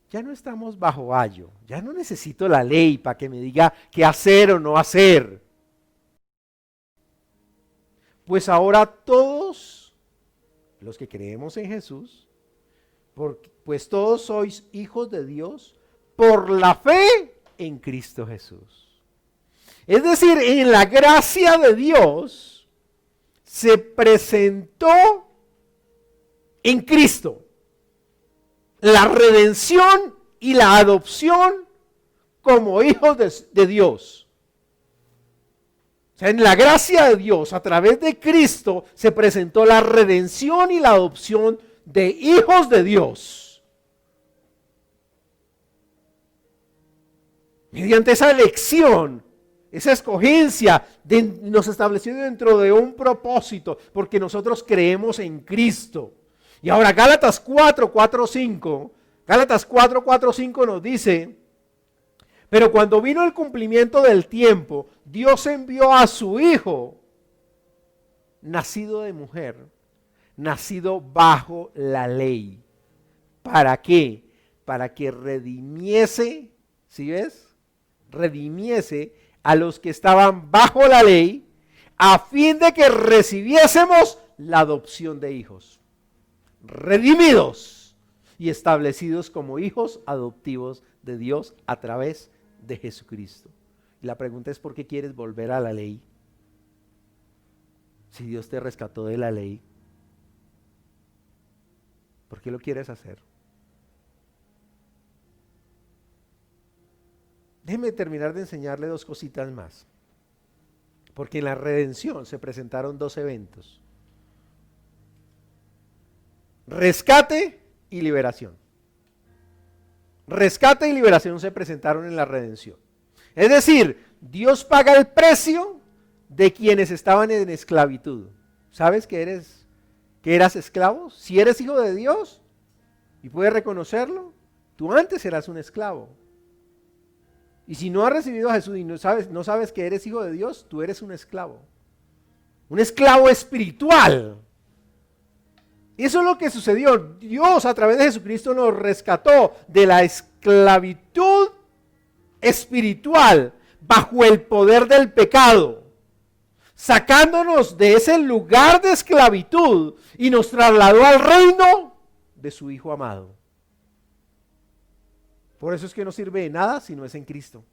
ya no estamos bajo ayo, ya no necesito la ley para que me diga qué hacer o no hacer. Pues ahora todos los que creemos en Jesús, pues todos sois hijos de Dios por la fe en Cristo Jesús. Es decir, en la gracia de Dios se presentó en Cristo la redención y la adopción como hijos de Dios. O sea, en la gracia de Dios, a través de Cristo, se presentó la redención y la adopción de hijos de Dios. Mediante esa elección, esa escogencia, nos estableció dentro de un propósito, porque nosotros creemos en Cristo. Y ahora Gálatas 4:5 nos dice: pero cuando vino el cumplimiento del tiempo, Dios envió a su Hijo, nacido de mujer, nacido bajo la ley. ¿Para qué? Para que redimiese, ¿sí ves? Redimiese a los que estaban bajo la ley, a fin de que recibiésemos la adopción de hijos. Redimidos y establecidos como hijos adoptivos de Dios a través de Jesucristo. Y la pregunta es: ¿por qué quieres volver a la ley? Si Dios te rescató de la ley, ¿por qué lo quieres hacer? Déjeme terminar de enseñarle dos cositas más. Porque en la redención se presentaron dos eventos: rescate y liberación. Rescate y liberación se presentaron en la redención. Es decir, Dios paga el precio de quienes estaban en esclavitud. ¿Sabes que eras esclavo? Si eres hijo de Dios y puedes reconocerlo, tú antes eras un esclavo. Y si no has recibido a Jesús y no sabes que eres hijo de Dios, tú eres un esclavo espiritual. Y eso es lo que sucedió. Dios a través de Jesucristo nos rescató de la esclavitud espiritual bajo el poder del pecado, sacándonos de ese lugar de esclavitud y nos trasladó al reino de su Hijo amado. Por eso es que no sirve de nada si no es en Cristo.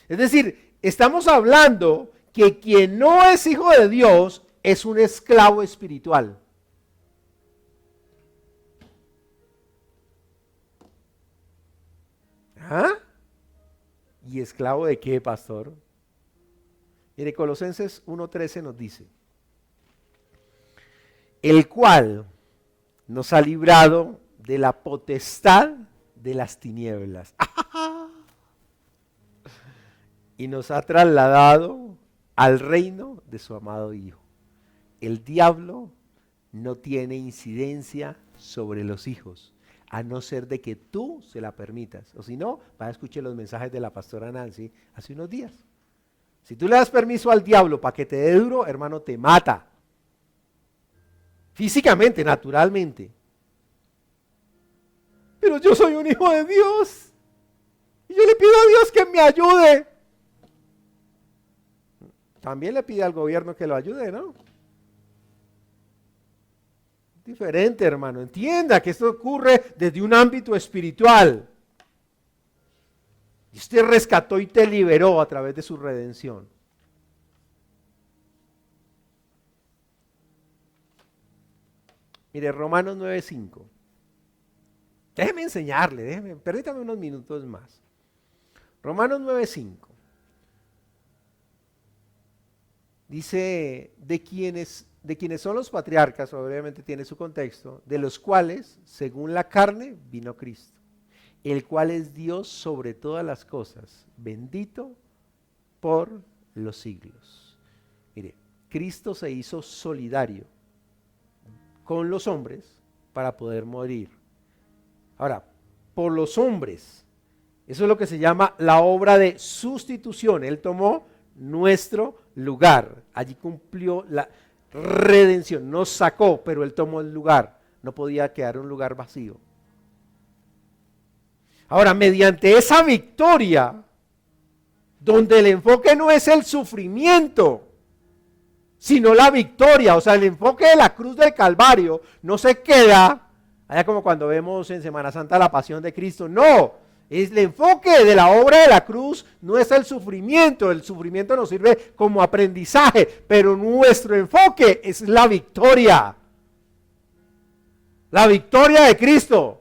Es decir, estamos hablando que quien no es hijo de Dios es un esclavo espiritual. ¿Ah? ¿Y esclavo de qué, pastor? Mire, Colosenses 1:13 nos dice: el cual nos ha librado de la potestad de las tinieblas y nos ha trasladado al reino de su amado Hijo. El diablo no tiene incidencia sobre los hijos, a no ser de que tú se la permitas. O si no, vaya a escuchar los mensajes de la pastora Nancy hace unos días. Si tú le das permiso al diablo para que te dé duro, hermano, te mata. Físicamente, naturalmente. Pero yo soy un hijo de Dios. Y yo le pido a Dios que me ayude. También le pide al gobierno que lo ayude, ¿no? Diferente, hermano. Entienda que esto ocurre desde un ámbito espiritual. Dios te rescató y te liberó a través de su redención. Mire, Romanos 9:5. Déjeme enseñarle, permítame unos minutos más. Romanos 9:5. Dice, de quienes son los patriarcas, obviamente tiene su contexto, de los cuales, según la carne, vino Cristo, el cual es Dios sobre todas las cosas, bendito por los siglos. Mire, Cristo se hizo solidario con los hombres para poder morir. Ahora, por los hombres, eso es lo que se llama la obra de sustitución. Él tomó nuestro lugar, allí cumplió la redención, nos sacó, pero Él tomó el lugar, no podía quedar un lugar vacío. Ahora, mediante esa victoria, donde el enfoque no es el sufrimiento, sino la victoria, o sea, el enfoque de la cruz del Calvario no se queda, allá como cuando vemos en Semana Santa la pasión de Cristo, no, es el enfoque de la obra de la cruz, no es el sufrimiento nos sirve como aprendizaje, pero nuestro enfoque es la victoria de Cristo.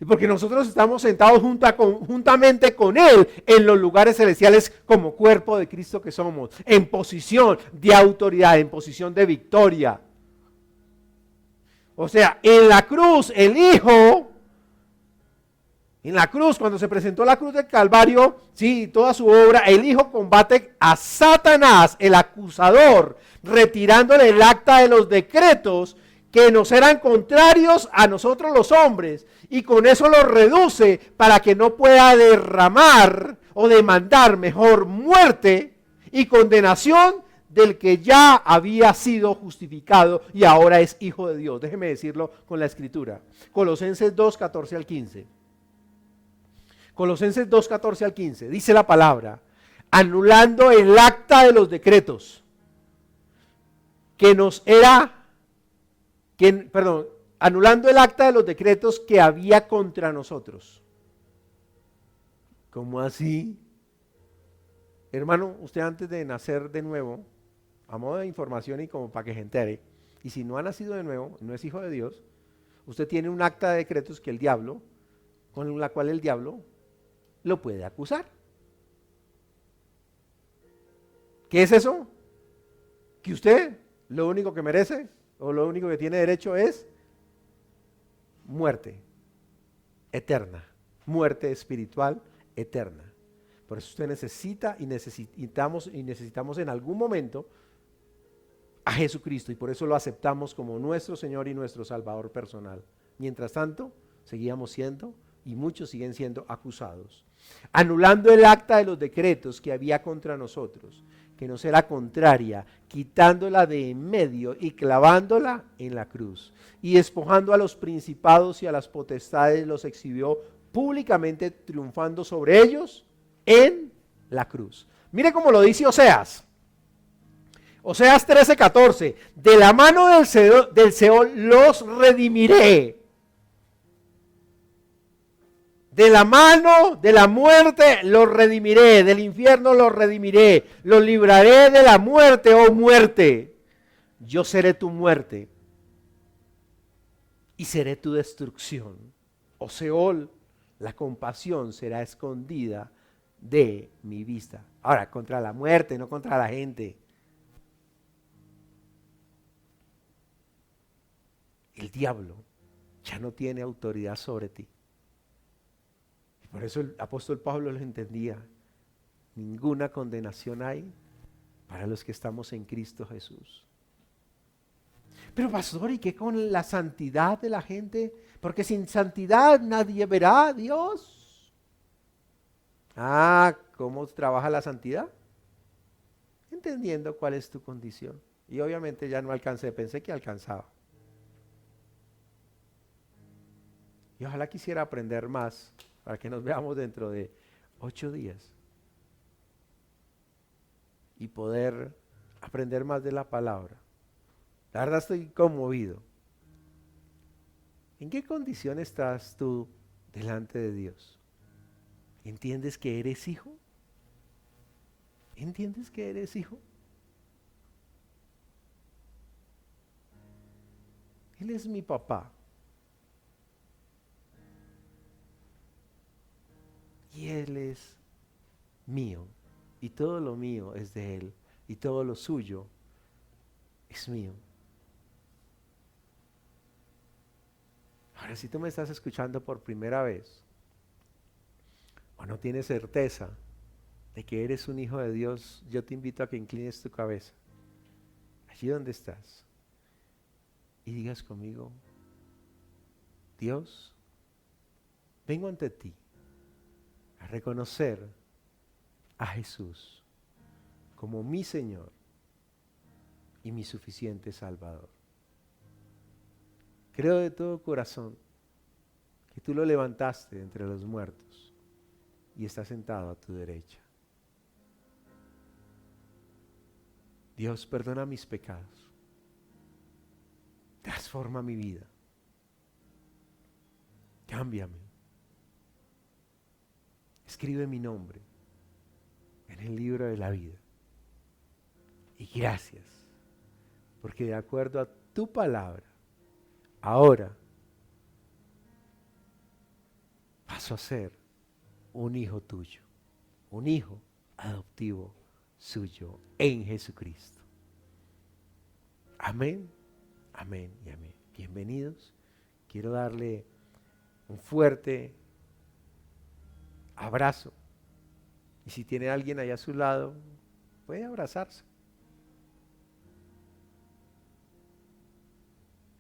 Y porque nosotros estamos sentados juntamente con Él en los lugares celestiales como cuerpo de Cristo que somos, en posición de autoridad, en posición de victoria. O sea, en la cruz, el Hijo, en la cruz, cuando se presentó la cruz del Calvario, sí, toda su obra, el Hijo combate a Satanás, el acusador, retirándole el acta de los decretos que nos eran contrarios a nosotros los hombres, y con eso lo reduce para que no pueda derramar o demandar mejor muerte y condenación del que ya había sido justificado y ahora es hijo de Dios. Déjeme decirlo con la escritura. Colosenses 2, 14 al 15. Colosenses 2, 14 al 15. Dice la palabra, anulando el acta de los decretos que nos era... anulando el acta de los decretos que había contra nosotros. ¿Cómo así? Hermano, usted antes de nacer de nuevo, a modo de información y como para que se entere, y si no ha nacido de nuevo, no es hijo de Dios, usted tiene un acta de decretos que el diablo, con la cual el diablo lo puede acusar. ¿Qué es eso? Que usted lo único que merece o lo único que tiene derecho es muerte eterna, muerte espiritual eterna. Por eso usted necesita y necesitamos en algún momento a Jesucristo y por eso lo aceptamos como nuestro Señor y nuestro Salvador personal. Mientras tanto, seguíamos siendo y muchos siguen siendo acusados. Anulando el acta de los decretos que había contra nosotros, que nos era contraria, quitándola de en medio y clavándola en la cruz. Y despojando a los principados y a las potestades, los exhibió públicamente, triunfando sobre ellos en la cruz. Mire cómo lo dice Oseas. Oseas 13:14. De la mano del Seol los redimiré. De la mano de la muerte los redimiré, del infierno los redimiré, los libraré de la muerte, oh muerte. Yo seré tu muerte y seré tu destrucción. Oh Seol, la compasión será escondida de mi vista. Ahora, contra la muerte, no contra la gente. El diablo ya no tiene autoridad sobre ti. Por eso el apóstol Pablo lo entendía. Ninguna condenación hay para los que estamos en Cristo Jesús. Pero pastor, ¿y qué con la santidad de la gente? Porque sin santidad nadie verá a Dios. ¿Cómo trabaja la santidad? Entendiendo cuál es tu condición. Y obviamente ya no alcancé, pensé que alcanzaba. Y ojalá quisiera aprender más para que nos veamos dentro de 8 días y poder aprender más de la palabra. La verdad estoy conmovido. ¿En qué condición estás tú delante de Dios? ¿Entiendes que eres hijo? ¿Entiendes que eres hijo? Él es mi papá. Y Él es mío. Y todo lo mío es de Él. Y todo lo suyo es mío. Ahora, si tú me estás escuchando por primera vez, o no tienes certeza de que eres un hijo de Dios, yo te invito a que inclines tu cabeza, allí donde estás, y digas conmigo: Dios, vengo ante ti a reconocer a Jesús como mi Señor y mi suficiente Salvador. Creo de todo corazón que tú lo levantaste de entre los muertos y está sentado a tu derecha. Dios, perdona mis pecados. Transforma mi vida. Cámbiame. Escribe mi nombre en el libro de la vida. Y gracias, porque de acuerdo a tu palabra, ahora paso a ser un hijo tuyo, un hijo adoptivo suyo en Jesucristo. Amén, amén y amén. Bienvenidos. Quiero darle un fuerte abrazo. Y si tiene alguien ahí a su lado, puede abrazarse.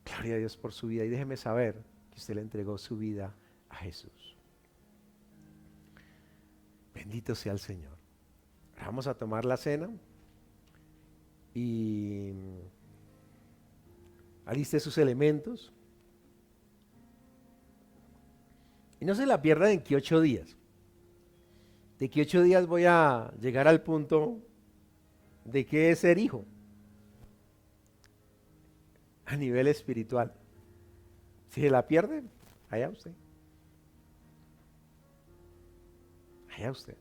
Gloria a Dios por su vida. Y déjeme saber que usted le entregó su vida a Jesús. Bendito sea el Señor. Vamos a tomar la cena. Y aliste sus elementos. Y no se la pierda de aquí 8 días. De aquí 8 días voy a llegar al punto de qué es ser hijo a nivel espiritual. Si se la pierde, allá usted. Allá usted.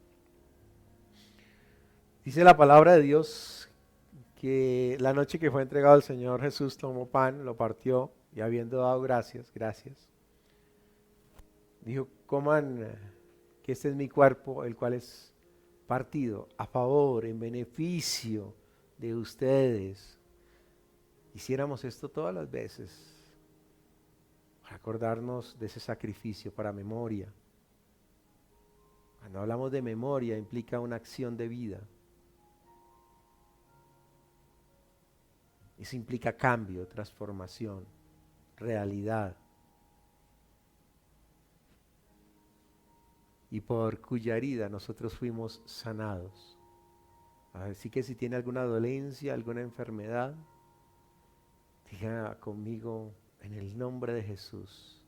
Dice la palabra de Dios que la noche que fue entregado el Señor Jesús tomó pan, lo partió y habiendo dado gracias, dijo: coman, que este es mi cuerpo, el cual es partido a favor, en beneficio de ustedes. Hiciéramos esto todas las veces para acordarnos de ese sacrificio, para memoria. Cuando hablamos de memoria, implica una acción de vida. Eso implica cambio, transformación, realidad. Y por cuya herida nosotros fuimos sanados. Así que si tiene alguna dolencia, alguna enfermedad, diga conmigo en el nombre de Jesús: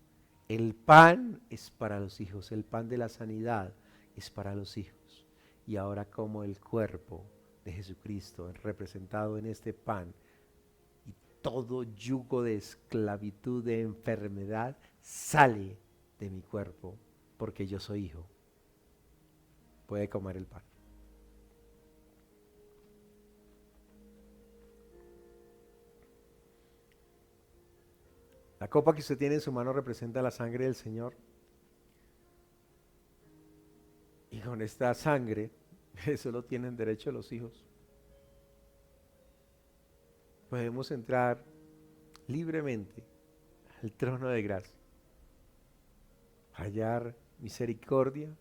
el pan es para los hijos, el pan de la sanidad es para los hijos. Y ahora como el cuerpo de Jesucristo representado en este pan, y todo yugo de esclavitud, de enfermedad, sale de mi cuerpo, porque yo soy hijo. Puede comer el pan. La copa que usted tiene en su mano representa la sangre del Señor. Y con esta sangre, eso lo tienen derecho los hijos. Podemos entrar libremente al trono de gracia, hallar misericordia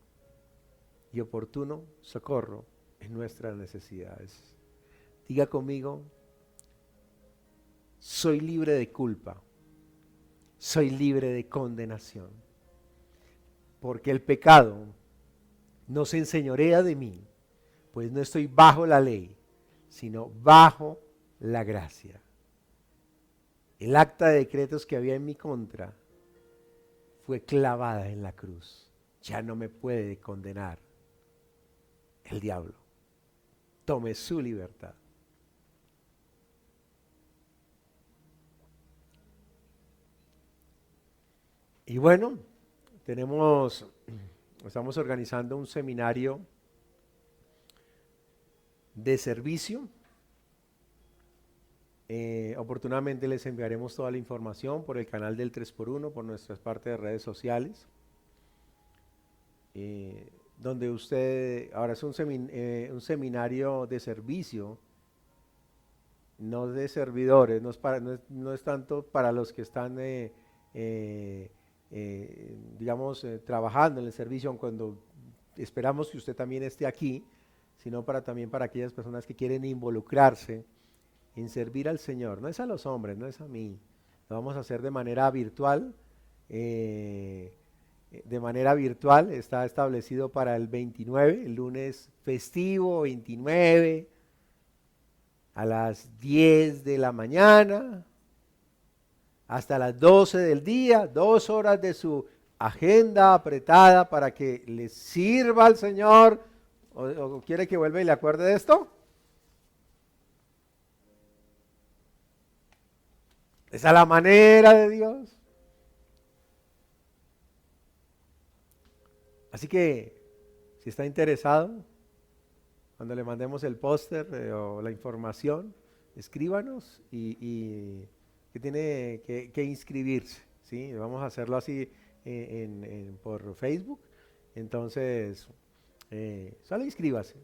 y oportuno socorro en nuestras necesidades. Diga conmigo: soy libre de culpa, soy libre de condenación, porque el pecado no se enseñorea de mí, pues no estoy bajo la ley, sino bajo la gracia. El acta de decretos que había en mi contra fue clavada en la cruz. Ya no me puede condenar el diablo. Tome su libertad. Y bueno, estamos organizando un seminario de servicio Oportunamente les enviaremos toda la información por el canal del 3x1, por nuestras partes de redes sociales, donde usted, ahora es un seminario de servicio, no de servidores, no es tanto para los que están, digamos, trabajando en el servicio, cuando esperamos que usted también esté aquí, sino también para aquellas personas que quieren involucrarse en servir al Señor. No es a los hombres, no es a mí. Lo vamos a hacer de manera virtual. Está establecido para el 29, el lunes festivo 29, a las 10 de la mañana, hasta las 12 del día, 2 horas de su agenda apretada para que le sirva al Señor. ¿O quiere que vuelva y le acuerde de esto? Esa es la manera de Dios. Así que, si está interesado, cuando le mandemos el póster o la información, escríbanos y que tiene que inscribirse, ¿sí? Vamos a hacerlo así por Facebook. Entonces, solo inscríbase.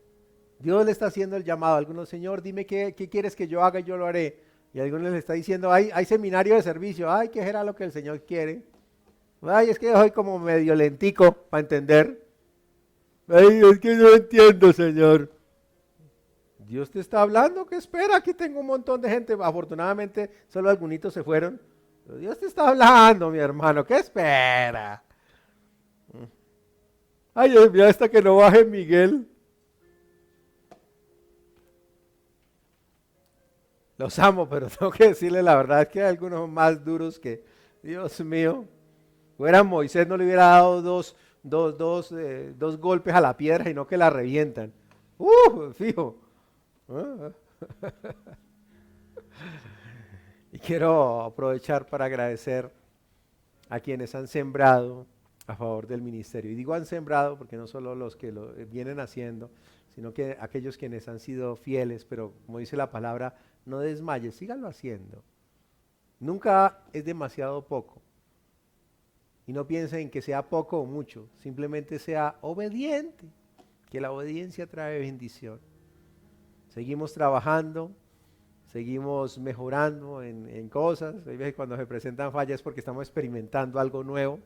Dios le está haciendo el llamado a algunos: Señor, dime qué quieres que yo haga y yo lo haré. Y a algunos les está diciendo: hay seminario de servicio. Ay, ¿qué será lo que el Señor quiere? Ay, es que soy como medio lentico para entender. Ay, es que no entiendo, Señor. Dios te está hablando, ¿qué espera? Aquí tengo un montón de gente. Afortunadamente, solo algunos se fueron. Pero Dios te está hablando, mi hermano, ¿qué espera? Ay, mira, hasta que no baje Miguel. Los amo, pero tengo que decirle la verdad, es que hay algunos más duros que, Dios mío, fuera Moisés no le hubiera dado dos golpes a la piedra y no que la revientan. Fijo. Y quiero aprovechar para agradecer a quienes han sembrado a favor del ministerio. Y digo han sembrado porque no solo los que lo vienen haciendo, sino que aquellos quienes han sido fieles, pero como dice la palabra, no desmayes, síganlo haciendo. Nunca es demasiado poco. Y no piensen que sea poco o mucho, simplemente sea obediente, que la obediencia trae bendición. Seguimos trabajando, seguimos mejorando en cosas. Hay veces cuando se presentan fallas es porque estamos experimentando algo nuevo.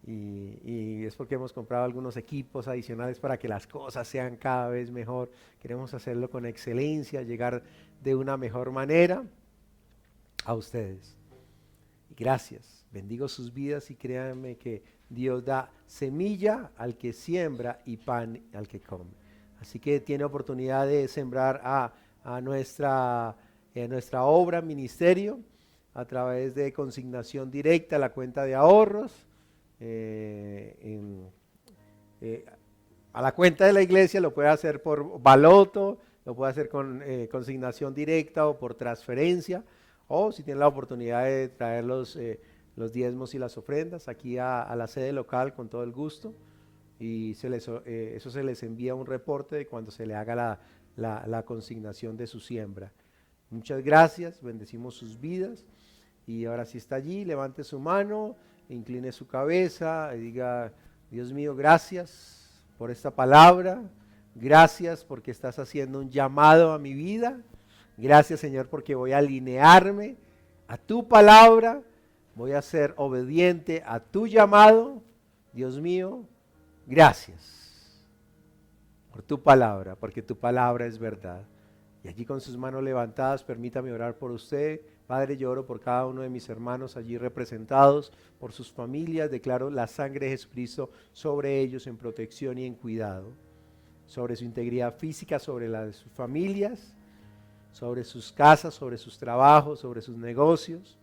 Y es porque hemos comprado algunos equipos adicionales para que las cosas sean cada vez mejor. Queremos hacerlo con excelencia, llegar de una mejor manera a ustedes. Y gracias, bendigo sus vidas y créanme que Dios da semilla al que siembra y pan al que come. Así que tiene oportunidad de sembrar a nuestra obra, ministerio, a través de consignación directa a la cuenta de ahorros. A la cuenta de la iglesia, lo puede hacer por baloto, lo puede hacer con consignación directa o por transferencia, o si tiene la oportunidad de traer los diezmos y las ofrendas aquí a la sede local con todo el gusto, y eso se les envía un reporte de cuando se le haga la consignación de su siembra. Muchas gracias, bendecimos sus vidas. Y ahora si está allí, levante su mano, incline su cabeza y diga: Dios mío, gracias por esta palabra, gracias porque estás haciendo un llamado a mi vida, gracias, Señor, porque voy a alinearme a tu palabra, voy a ser obediente a tu llamado. Dios mío, gracias por tu palabra, porque tu palabra es verdad. Y allí con sus manos levantadas, permítame orar por usted. Padre, yo oro por cada uno de mis hermanos allí representados, por sus familias. Declaro la sangre de Jesucristo sobre ellos en protección y en cuidado, sobre su integridad física, sobre la de sus familias, sobre sus casas, sobre sus trabajos, sobre sus negocios.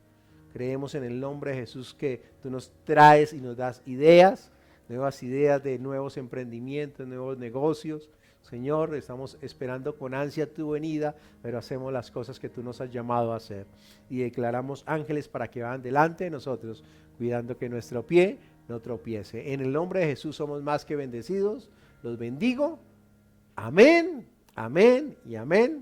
Creemos en el nombre de Jesús que tú nos traes y nos das ideas, nuevas ideas de nuevos emprendimientos, nuevos negocios. Señor, estamos esperando con ansia tu venida, pero hacemos las cosas que tú nos has llamado a hacer. Y declaramos ángeles para que vayan delante de nosotros, cuidando que nuestro pie no tropiece. En el nombre de Jesús somos más que bendecidos. Los bendigo. Amén, amén y amén.